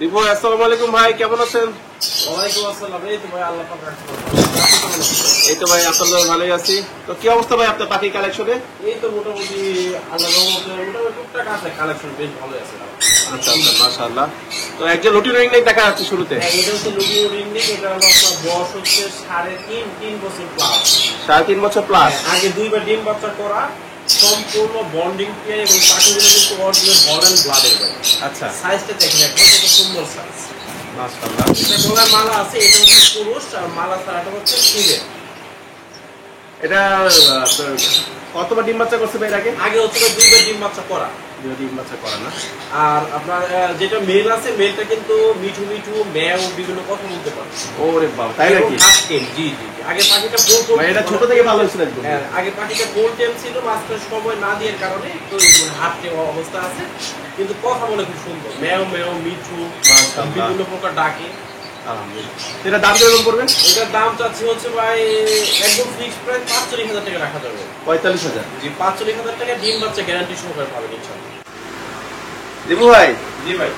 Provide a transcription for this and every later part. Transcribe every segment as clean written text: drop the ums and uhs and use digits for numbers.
দীপু আসসালামু আলাইকুম ভাই, কেমন আছেন? ওয়ালাইকুম আসসালাম। এই তো ভাই আল্লাহ পাক রাখছে। এই তো ভাই আলহামদুলিল্লাহ ভালোই আছি। তো কি অবস্থা ভাই আপনার পাখি কালেকশনে? এই তো মোটামুটি আল্লাহর রহমতে মোটামুটি টুকটাক আছে, কালেকশন বেশ ভালো আছে। আচ্ছা আচ্ছা, মাশাআল্লাহ। তো একজন লুটিন রিং নেক দেখা যাচ্ছে শুরুতে। হ্যাঁ, এটা হচ্ছে লুটি রিং নেক। এটা হলো আপনার বয়স হচ্ছে 3.5 বছর প্লাস। 3.5 বছর প্লাস। আগে দুইবার ডিম বাচ্চা করা, সম্পূর্ণ বন্ডিং পেয়ার এবং পাখিগুলো কিন্তু অরিজিনাল বর্ডার ব্লাডের ভাই। আচ্ছা, সাইজটা দেখেন একদম কত সুন্দর সাইজ। মাশাআল্লাহ। এটা গলার মালা আছে, এটা হচ্ছে পুরুষ, আর মালা ছাড়াটা হচ্ছে ফিমেল। এটা কতবার ডিম বাচ্চা করছে ভাই এর আগে? আগে হচ্ছে দুইবার ডিম বাচ্চা করা। ডিম বাচ্চা করা না। আর আপনার যেটা মেল আছে, মেলটা কিন্তু মিঠু মিঠু ম্যাও বিভিন্ন কথা বলতে পারে। ওরে বাবা, তাই নাকি? জি জি জি। আগে পাখিটা ভাই এটা ছোট থেকে ভালো হয়েছিল একদম। হ্যাঁ, আগে পাখিটা গোল টেম ছিল, মাঝখানে সময় না দেওয়ার কারণে একটু হাঁটতে অবস্থা আছে, কিন্তু কথা বলে খুব সুন্দর, ম্যাও ম্যাও মিঠু বিভিন্ন প্রকার ডাকে। এটা দাম কিরকম পড়বে? এটার দাম চাচ্ছি হচ্ছে ভাই একদম ফিক্সড প্রাইস 45,000 টাকা রাখা যাবে। 45,000? জি, 45,000 টাকা ডিম বাচ্চা গ্যারান্টি সহকারে পাবেন ইনশাআল্লাহ। দীপু ভাই, জি ভাই,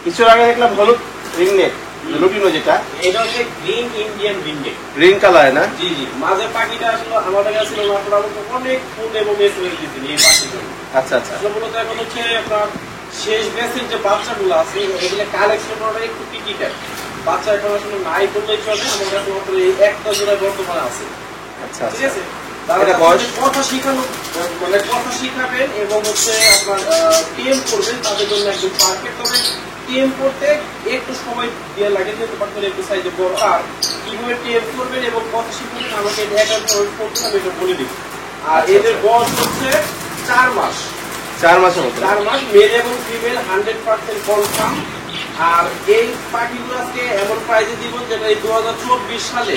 কিছু আগে দেখলাম হলুদ রিং নেক লুটিনো, যেটা এটা হচ্ছে green Indian ringneck. Ring colour না? জি জি। মাঝে পাখিটা আসলে আমাদের কাছে ছিল, আপনার অনেক ফুল এবং মেসেজ দিচ্ছেন এই পাখিগুলো। আচ্ছা আচ্ছা। আসলে মূলত এখন হচ্ছে আপনার শেষ ব্যাচের যে বাচ্চাগুলো আছে, এগুলো কালেকশন করা একটু টিকিটার বাচ্চা এখন আসলে নাই বললেই চলে। আমার কাছে মাত্র এই একটা জোড়া বর্তমানে আছে। আচ্ছা ঠিক আছে, এটা বয়স কথা শিখানো, মানে কথা শিখাবেন এবং হচ্ছে আপনার টিএম করবেন, তাদের জন্য একদম পারফেক্ট হবে। টিএম করতে একটু সময় দিয়ে লাগে, যেহেতু পাখির একটু সাইজে বড়। আর কিভাবে টিএম করবেন এবং কথা শিখাবেন আমাকে করতে হবে, এটা বলে দিন। আর এদের বয়স হচ্ছে 4 মাস। 4 মাসের মতো? 4 মাস। মেল এবং ফিমেল 100% কনফার্ম। আর এই পাখিগুলো আজকে এমন প্রাইজে দিব যেটা এই 2024 সালে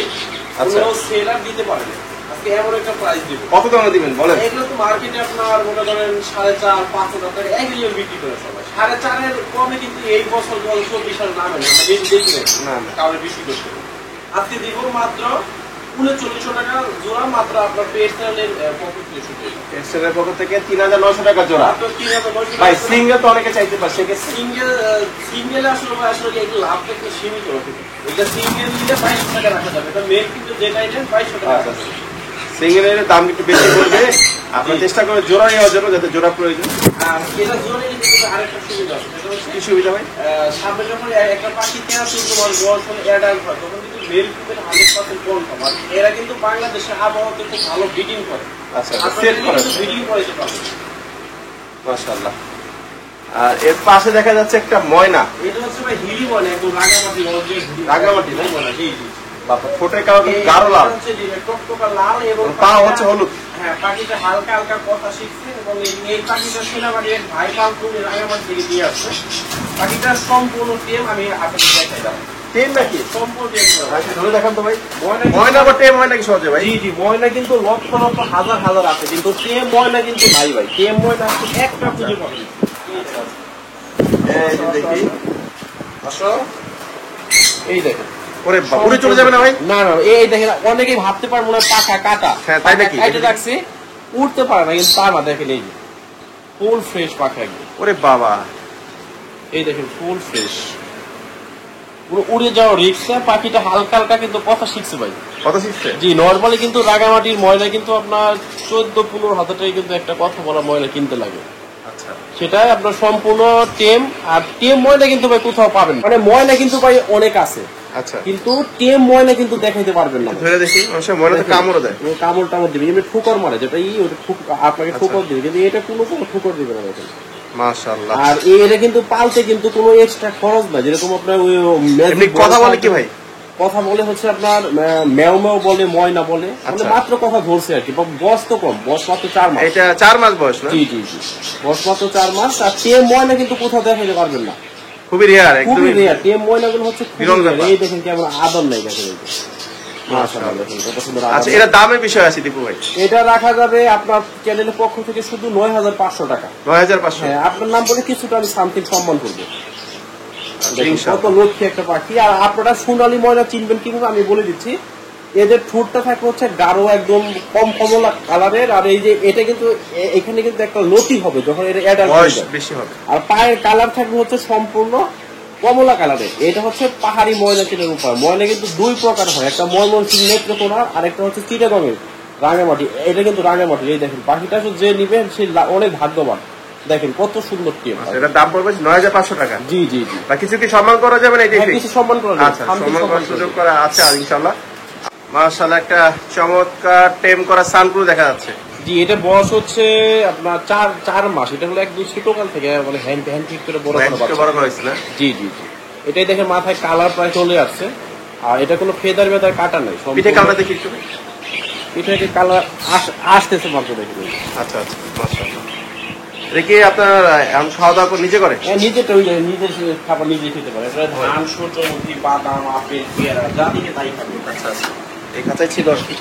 কোনো সেলার দিতে পারে না। আজকে এমন একটা প্রাইস দিব। কত দামে দিবেন বলেন? এগুলো তো মার্কেটে আপনার মনে করেন 4.5-5 টাকা একজন বিক্রি করে সবাই। 4.5 কমে কিন্তু এই বছর 2024 সালে নামে না, আমরা বেশি দেখি না কাউরে বিক্রি করতে। আজকে দিব মাত্র 3900 টাকা জোড়া, মাত্র আপনার পেজ চ্যানেলের পকেট থেকে শুরু। এক্সট্রার পকেট থেকে 3,900 টাকা জোড়া। মাত্র 3,900 ভাই সিঙ্গেল তো অনেকে চাইতে পারে, সেকে সিঙ্গেল আসলে একটু লাভটা একটু সীমিত রাখে। এটা সিঙ্গেল নিলে 22 টাকা রাখা যাবে। এটা মেল কিন্তু যেটাই নেন 22 টাকা রাখা যাবে। সিঙ্গেলের দাম একটু বেশি পড়বে, আপনার চেষ্টা করে জোড়া নেওয়ার জন্য, যাতে জোড়া প্রয়োজন। আর এটা জোড়া নিলে কিন্তু আরেকটা সুবিধা আছে। সেটা হচ্ছে কি সুবিধা ভাই? সামনে যখন একটা পাখি 13 মাস বয়স হলে অ্যাডাল্ট হয়, তখন কিন্তু মেল ফিমেল 100% কনফার্ম। আর এরা কিন্তু বাংলাদেশের আবহাওয়াতে খুব ভালো ব্রিডিং করে। আচ্ছা, সেট করে ব্রিডিং করাইতে পারবে। মাশাআল্লাহ। আর এর পাশে দেখা যাচ্ছে একটা ময়না। এটা হচ্ছে ভাই হিলি ময়না, একদম রাঙামাটি রাঙামাটি না? জি জি। বাবা, ঠোঁটের কালার গাঢ় লাল, টকটকা লাল এবং পা হচ্ছে হলুদ। হ্যাঁ, পাখিটা হালকা হালকা কথা শিখছে এবং এই পাখিটা সেনাবাড়ির ভাই পালপুর রাঙামাটি থেকে দিয়ে আসছে। পাখিটা সম্পূর্ণ টেম, আমি আপনাকে দেখাই দাও। টেম নাকি? সম্পূর্ণ টেম। ধরে দেখান তো ভাই। ময়না বা টেম হয় নাকি সহজে ভাই? জি জি, ময়না কিন্তু লক্ষ লক্ষ হাজার হাজার আছে, কিন্তু টেম ময়না কিন্তু নাই ভাই। টেম ময়না একটা খুঁজে পাবেন। এই যে দেখি, আসো, এই দেখেন। ওরে বাবা, উড়ে চলে যাবে না ভাই? না না, এই দেখেন, অনেকেই ভাবতে পারে মনে হয় পাখা কাটা। হ্যাঁ, তাই নাকি? কাটে রাখছে, উঠতে পারে না, কিন্তু তা না। দেখেন এই যে ফুল ফ্রেশ পাখা একদম। ওরে বাবা, এই দেখেন ফুল ফ্রেশ, পুরো উড়ে যাওয়া রিক্সা। পাখিটা হালকা হালকা কিন্তু কথা শিখছে ভাই। কত শিখছে? জি, নর্মালি কিন্তু রাঙামাটির ময়না কিন্তু আপনার 14-15 হাজার টাকা কিন্তু একটা কথা বলা ময়না কিনতে লাগে। আচ্ছা, সেটাই আপনার সম্পূর্ণ টেম। আর টেম ময়না কিন্তু ভাই কোথাও পাবেন, মানে ময়না কিন্তু ভাই অনেক আছে, আচ্ছা, কিন্তু টেম ময়না কিন্তু দেখাইতে পারবেন না। ধরে দেখি, মানুষের ময়না তো কামড় দেয়। কামড় টামড় দিবে, এমনি ঠুকর মারে, যেটা আপনাকে ঠুকর দিবে, কিন্তু এটা কোনো ঠুকর দিবে না দেখেন। মাশাআল্লাহ। আর এটা কিন্তু পালতে কিন্তু কোনো এক্সট্রা খরচ না, যেরকম আপনার ওই কথা বলে কি ভাই? কথা বলে হচ্ছে আপনার ম্যাও ম্যাও বলে, ময়না বলে, মানে মাত্র কথা ধরছে আর কি। বয়স তো কম, বয়স মাত্র 4 মাস। এটা 4 মাস বয়স না? জি জি জি, বয়স মাত্র 4 মাস। আর টেম ময়না কিন্তু কোথাও দেখাতে পারবেন না, খুবই রেয়ার, খুবই রেয়ার। টেম ময়না গুলো হচ্ছে এই দেখেন কেমন আদর নাই, দেখেন এই যে। মাশাআল্লাহ, কত সুন্দর। আচ্ছা, এটা দামের বিষয় আছে দীপু ভাই? এটা রাখা যাবে আপনার চ্যানেলের পক্ষ থেকে শুধু 9,500 টাকা। 9,500? হ্যাঁ, আপনার নাম বলে কিছুটা আমি সামথিং সম্মান করবো। কত লক্ষ্মী একটা পাখি। আর আপনারা সোনালী ময়না চিনবেন কিভাবে আমি বলে দিচ্ছি। এদের ঠোঁটটা থাকে হচ্ছে গাঢ় একদম কম কমলা কালারের। আর এই যে এটা কিন্তু এখানে কিন্তু একটা লতি হবে যখন এটা অ্যাডাল্ট হয়ে যায়, বেশি হবে। আর পায়ের কালার থাকবে হচ্ছে সম্পূর্ণ কমলা কালারের। এটা হচ্ছে পাহাড়ি ময়না চিনের উপর। ময়না কিন্তু দুই প্রকার হয়, একটা ময়মনসিং নেত্রকোনা আর একটা হচ্ছে চিটাগংয়ের রাঙামাটি। এটা কিন্তু রাঙামাটি। এই দেখেন পাখিটা যে নিবেন সে অনেক ভাগ্যবান। দেখেন কত সুন্দর টিম। এটার দাম পড়বে 9500 টাকা। জি জি জি। বা কিছু কি সম্মান করা যাবে না? এটাই কিছু সম্মান করা যাবে। আচ্ছা, সম্মান করার সুযোগ করা আছে আর ইনশাআল্লাহ। মাশাআল্লাহ একটা চমৎকার টেম করা সানক্রু দেখা যাচ্ছে। জি, এটা বয়স হচ্ছে আপনার 4 মাস। এটা হলো একদম ছোটকাল থেকে মানে হ্যান্ড ঠিক করে বড় হয়েছে না? জি জি জি। এটাই দেখে মাথায় কালার প্রায় চলে আসছে। আর এটা কোনো ফেদার মেদার কাটা নাই। পিঠে কালার দেখি একটু। পিঠে কালার আসতেছে মাত্র দেখে। আচ্ছা আচ্ছা, মাশাআল্লাহ। দেখি আপনার খাওয়া দাওয়া করে নিজে করে? নিজেটা ওই নিজে খাবার নিজে খেতে পারে। এটা ধান, সূর্যমুখী, বাদাম, আপেল, পেয়ারা যা দিকে তাই খাবে। আচ্ছা আচ্ছা, এই খাঁচায় ছিল আর কি।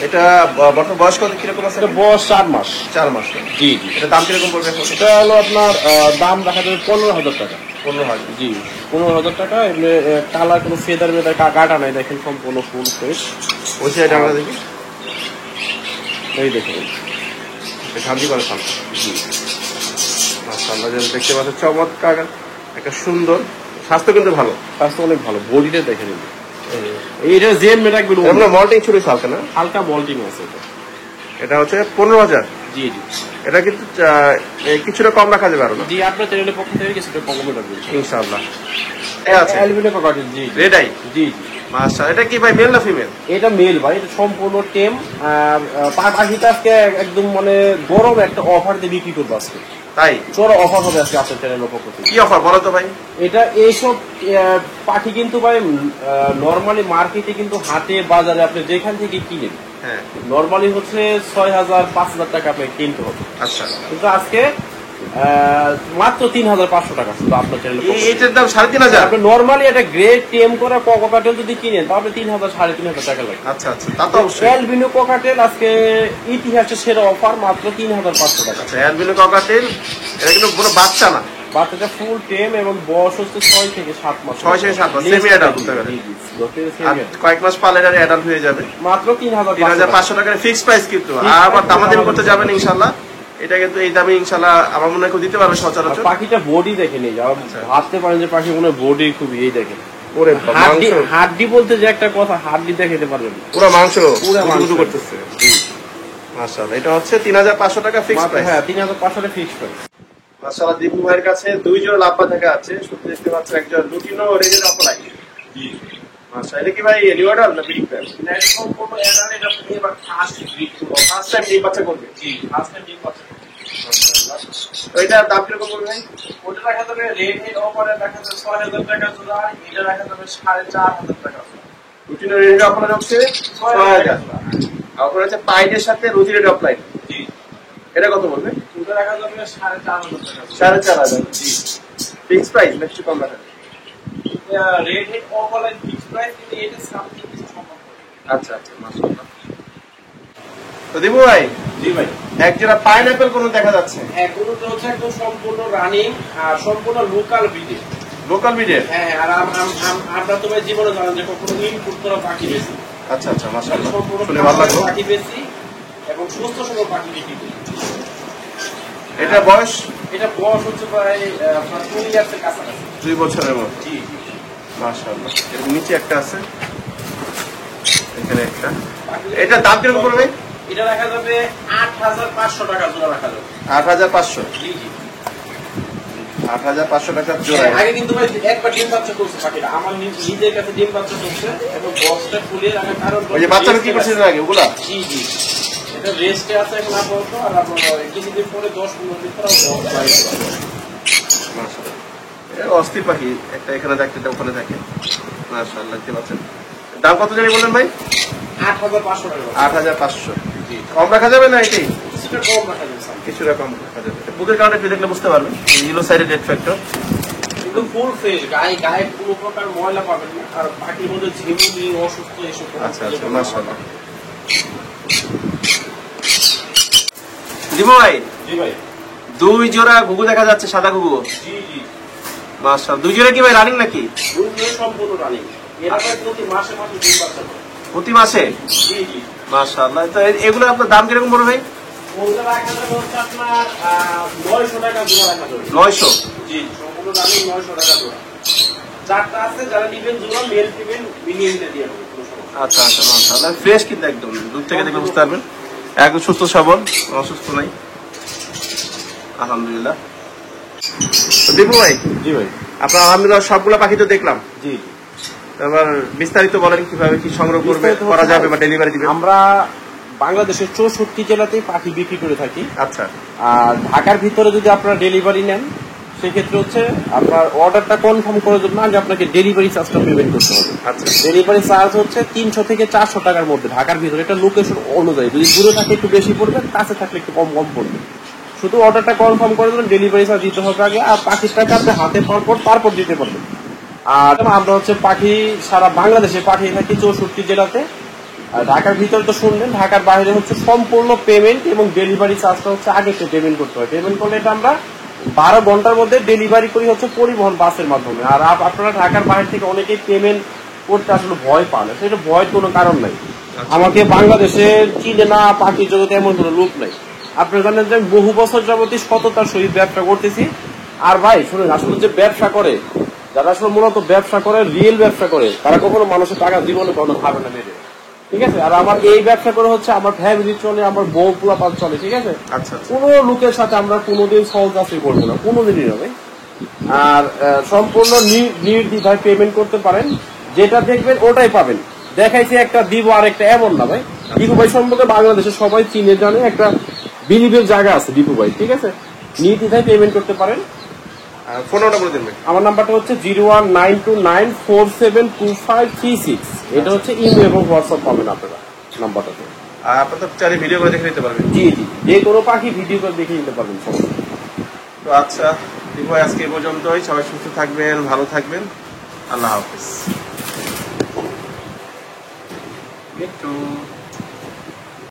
এটা বর্তমান বয়স কত কিরকম আছে? এটা বয়স 4 মাস। 4 মাস। জি জি। এটা দাম কিরকম পড়বে? এটা হলো আপনার দাম রাখা যাবে 15,000 টাকা। 15,000? জি 15,000 টাকা। এমনি কালার কোনো ফেদার মেদার কাটা নাই। দেখেন সম্পূর্ণ ফুল ফ্রেশ। ওই সাইড আমরা দেখি। এই দেখেন শান্তি করে খান। জি মাশাআল্লাহ, দেখতে পাচ্ছেন চমৎকার একটা সুন্দর। স্বাস্থ্য কিন্তু ভালো। স্বাস্থ্য অনেক ভালো। বডিটা দেখে নিন। এইটা জেম মেটাক গুলো আমরা মল্টিং ছুরি হালকা না? হালকা মল্টিং আছে এটা। এটা হচ্ছে 15,000। জি জি। এটা কিন্তু কিছুটা কম রাখা যাবে আরো না? জি, আপনার চ্যানেলের পক্ষ থেকে কিছুটা কম রাখবেন ইনশাআল্লাহ। Albino cockatiel. জি রেড আই। জি জি। মাশাআল্লাহ, এটা কি ভাই মেল না ফিমেল? এটা মেল ভাই। এটা সম্পূর্ণ টেম। আর পাখিটা আজকে একদম মানে গরম একটা অফার দিয়ে বিক্রি করবো আজকে। তাই? চড়া অফার হবে আজকে আপনার চ্যানেলের পক্ষ থেকে। কি অফার বলো তো ভাই? এটা এইসব পাখি কিন্তু ভাই নর্মালি মার্কেটে কিন্তু হাটে বাজারে আপনি যেখান থেকে কিনেন হ্যাঁ নর্মালি হচ্ছে 6,000 5,000 টাকা আপনাকে কিনতে হবে। আচ্ছা, কিন্তু আজকে মাত্র 3,500 টাকা শুধু আপনার চ্যানেলে। এইটার দাম 3,500? আপনি নর্মালি একটা গ্রেড টেম করা ককাটেল যদি কিনেন তাহলে 3,000 3,500 টাকা লাগবে। আচ্ছা আচ্ছা, তা তো অবশ্যই। অ্যালবিনো ককাটেল আজকে ইতিহাসের সেরা অফার মাত্র 3,500 টাকা। আচ্ছা, অ্যালবিনো ককাটেল এটা কিন্তু কোনো বাচ্চা না? বাচ্চাটা ফুল টেম এবং বয়স হচ্ছে 6 থেকে 7 মাস। 6 থেকে 7 মাস, সেমি অ্যাডাল্ট বলতে পারেন। কয়েক মাস পালে এটা অ্যাডাল্ট হয়ে যাবে। মাত্র 3,500 টাকার ফিক্সড প্রাইস কিন্তু। আর আবার দামাদামি করতে যাবেন ইনশাআল্লাহ। এটা কিন্তু এই দামে ইনশাআল্লাহ আমার মনে হয় কেউ দিতে পারবে সচরাচর। পাখিটা বডি দেখে নিয়ে যাও, ভাবতে পারেন যে পাখি মনে বডি খুবই। এই দেখেন ওরে হাড্ডি বলতে যে একটা কথা, হাড্ডি দেখাতে পারবেন পুরো মাংস পুরো মাংস করতেছে। মাশাআল্লাহ, এটা হচ্ছে 3,500 টাকা ফিক্সড প্রাইস। হ্যাঁ 3,500 টাকা ফিক্সড প্রাইস। মাশাআল্লাহ, দীপু ভাইয়ের কাছে 2 জোড়া লাভবা দেখা আছে। শুধু দেখতে পাচ্ছেন একজন লুটিনো রেজের অফলাইন। জি মাশাআল্লাহ, এটা কি ভাই নিউ অর্ডার না ব্রিড প্যান? না, এটা সম্পূর্ণ এনার। এটা এবার ফার্স্ট ব্রিড, ফার্স্ট টাইম এই বাচ্চা করবে। জি ফার্স্ট টাইম এই বাচ্চা। তো এটার দাম কিরকম পড়বে ভাই? ওটা রাখা যাবে রেড হেড অফারে রাখা যাবে 6,000 টাকা জোড়া। এটা রাখা যাবে 4,500 টাকা। লুটিনো রেজের অফলাইন হচ্ছে 6,000। অফার আছে পাইডের সাথে রুজি রেড অফলাইন। জি এটা কত বলবে? ওটা রাখা যাবে 4,500 টাকা। 4,500? জি ফিক্সড প্রাইস না কিছু কম রাখা? Red head offline fixed price, কিন্তু এটা সামথিং কিছু সম্ভব। আচ্ছা আচ্ছা, মাশাআল্লাহ। তো দীপু ভাই। জি ভাই। এক জোড়া পাইনাপেল কোন দেখা যাচ্ছে? হ্যাঁ, কোনটা হচ্ছে একদম সম্পূর্ণ রানিং আর সম্পূর্ণ লোকাল ব্রিডের। লোকাল ব্রিডের? হ্যাঁ, আর আমরা তো ভাই জীবনে জানেন যে কখনো ইনপুট করা পাখি বেশি। আচ্ছা আচ্ছা, মাশাআল্লাহ, সম্পূর্ণ শুনে ভালো লাগলো। পাখি বেশি এবং সুস্থ সবল পাখি বিক্রি করি। এটা বয়স? এটা বয়স হচ্ছে প্রায় 2 ইয়ার্সের কাছাকাছি। 2 বছরের মতো? জি মাশাআল্লাহ। এর নিচে একটা আছে, এখানে একটা। এটা দাম কিরকম পড়বে? এটা রাখা যাবে 8,500 টাকা জোড়া রাখা যাবে। 8,500? জি জি। 8,500 টাকা জোড়া। আগে কিন্তু ভাই একবার ডিম বাচ্চা করছে পাখিটা। আমার নিজের কাছে ডিম বাচ্চা করছে এবং বক্সটা খুলে রাখার কারণ ওই যে বাচ্চারা কি করছিলেন আগে ওগুলা? জি জি। এটা রেস্টে আছে এখন আপাতত। আর আপনার কিছুদিন পরে 10-15 দিন পরে মাশাআল্লাহ, অস্থির পাখি একটা এখানে দেখতে, ওখানে দেখে। মাশাআল্লাহ, দেখতে পাচ্ছেন। দাম কত জানি বললেন ভাই? 8,500 টাকা। 8,500? কম রাখা যাবে না? এটাই কিছুটা কম রাখা যাবে, কিছুটা কম রাখা যাবে। বুকের কারণে একটু দেখলে বুঝতে পারবেন, ইয়েলো সাইডের ডেড ফ্যাক্টর। কিন্তু ফুল ফ্রেশ, গায়ে কোনো প্রকার ময়লা পাবেন না। আর পাখির মধ্যে ঝিমুনি, অসুস্থ এসব। আচ্ছা আচ্ছা, মাশাআল্লাহ। দীপু ভাই। জি ভাই। 2 জোড়া ঘুঘু দেখা যাচ্ছে, সাদা ঘুঘু। জি জি। মাশাআল্লাহ, 2 জোড়া কি ভাই রানিং নাকি? 2 জোড়া সম্পূর্ণ রানিং। এরা প্রায় প্রতি মাসে মাসে ডিম বাচ্চা করে। প্রতি মাসে? জি জি। মাশাআল্লাহ। তো এগুলো আপনার দাম কিরকম পড়বে ভাই? ওগুলো রাখা যাবে হচ্ছে আপনার 900 টাকা জোড়া রাখা যাবে। 900? জি, সম্পূর্ণ রানিং 900 টাকা জোড়া। 4টা আছে, যারা নিবেন জোড়া মেল ফিমেল মিলিয়ে দিয়ে দিয়ে দেবো, কোনো সমস্যা নেই। আচ্ছা আচ্ছা মাশাআল্লাহ, ফ্রেশ কিন্তু একদম, দূর থেকে দেখে বুঝতে পারবেন একদম সুস্থ সবল, অসুস্থ নাই, আলহামদুলিল্লাহ। তো দীপু ভাই, জি ভাই। আপনার আলহামদুলিল্লাহ সবগুলো পাখি তো দেখলাম, জি। এবার বিস্তারিত বলেন কিভাবে কি সংগ্রহ করবে, বিস্তারিত করা যাবে বা ডেলিভারি দিবে। আমরা বাংলাদেশের 64 জেলাতেই পাখি বিক্রি করে থাকি। আচ্ছা আর ঢাকার ভিতরে যদি আপনারা ডেলিভারি নেন, সেক্ষেত্রে হচ্ছে আপনার অর্ডারটা কনফার্ম করার জন্য আগে আপনাকে ডেলিভারি চার্জটা পেমেন্ট করতে হবে। আচ্ছা, ডেলিভারি চার্জ হচ্ছে 300 থেকে 400 টাকার মধ্যে ঢাকার ভিতরে, এটা লোকেশন অনুযায়ী, যদি দূরে থাকে একটু বেশি পড়বে, কাছে থাকলে একটু কম কম পড়বে। শুধু অর্ডারটা কনফার্ম করে দেবেন, ডেলিভারি চার্জ দিতে হবে আগে, আর পাখির টাকা আপনি হাতে পাওয়ার পর তারপর দিতে পারবেন। আর আমরা হচ্ছে পাখি সারা বাংলাদেশে পাঠিয়ে থাকি 64 জেলাতে। আর ঢাকার ভিতরে তো শুনলেন, ঢাকার বাইরে হচ্ছে সম্পূর্ণ পেমেন্ট এবং ডেলিভারি চার্জটা হচ্ছে আগে পেমেন্ট করতে হয়। পেমেন্ট করলে এটা আমরা 12 ঘন্টার মধ্যে ডেলিভারি করি হচ্ছে পরিবহন বাসের মাধ্যমে। আর আপনারা ঢাকার বাইরে থেকে অনেকেই পেমেন্ট করতে আসলে ভয় পান, সেটা ভয়ের কোনো কারণ নাই। আমাকে বাংলাদেশে চিনে না পাখির জগতে এমন কোনো লোক নাই। আপনারা জানেন যে বহু বছর যাবতীয় সততার সহিত ব্যবসা করতেছি। আর ভাই শুনুন, আসলে যে ব্যবসা করে, যারা আসলে মূলত ব্যবসা করে, রিয়েল ব্যবসা করে, তারা কখনো মানুষের টাকা জীবনে কোনো খাবে না মেরে, ঠিক আছে। আর আমার এই ব্যবসা করে হচ্ছে আমার ফ্যামিলি চলে, আমার বউ পোলাপান চলে, ঠিক আছে। আচ্ছা কোনো লোকের সাথে আমরা কোনোদিন সহজাতি করবো না, কোনোদিনই হবে। আর সম্পূর্ণ নির্দ্বিধায় পেমেন্ট করতে পারেন, যেটা দেখবেন ওটাই পাবেন। দেখাইছি একটা দিব আর একটা এমন না ভাই। দীপু ভাই সম্পর্কে বাংলাদেশে সবাই চিনে জানে, একটা বিলিভের জায়গা আছে দীপু ভাই, ঠিক আছে। নির্দ্বিধায় পেমেন্ট করতে পারেন। ফোন নাম্বার বলে দেবেন। আমার নাম্বারটা হচ্ছে 01929472536। এটা হচ্ছে ইমেল এবং হোয়াটসঅ্যাপ পাবেন আপনারা নাম্বারটাতে। আর আপনারা তো চাইলে ভিডিও করে দেখে নিতে পারবেন। জি জি, যে কোনো পাখি ভিডিও করে দেখে নিতে পারবেন। তো আচ্ছা দীপু ভাই, আজকে এই পর্যন্তই। সবাই সুস্থ থাকবেন, ভালো থাকবেন, আল্লাহ হাফেজ।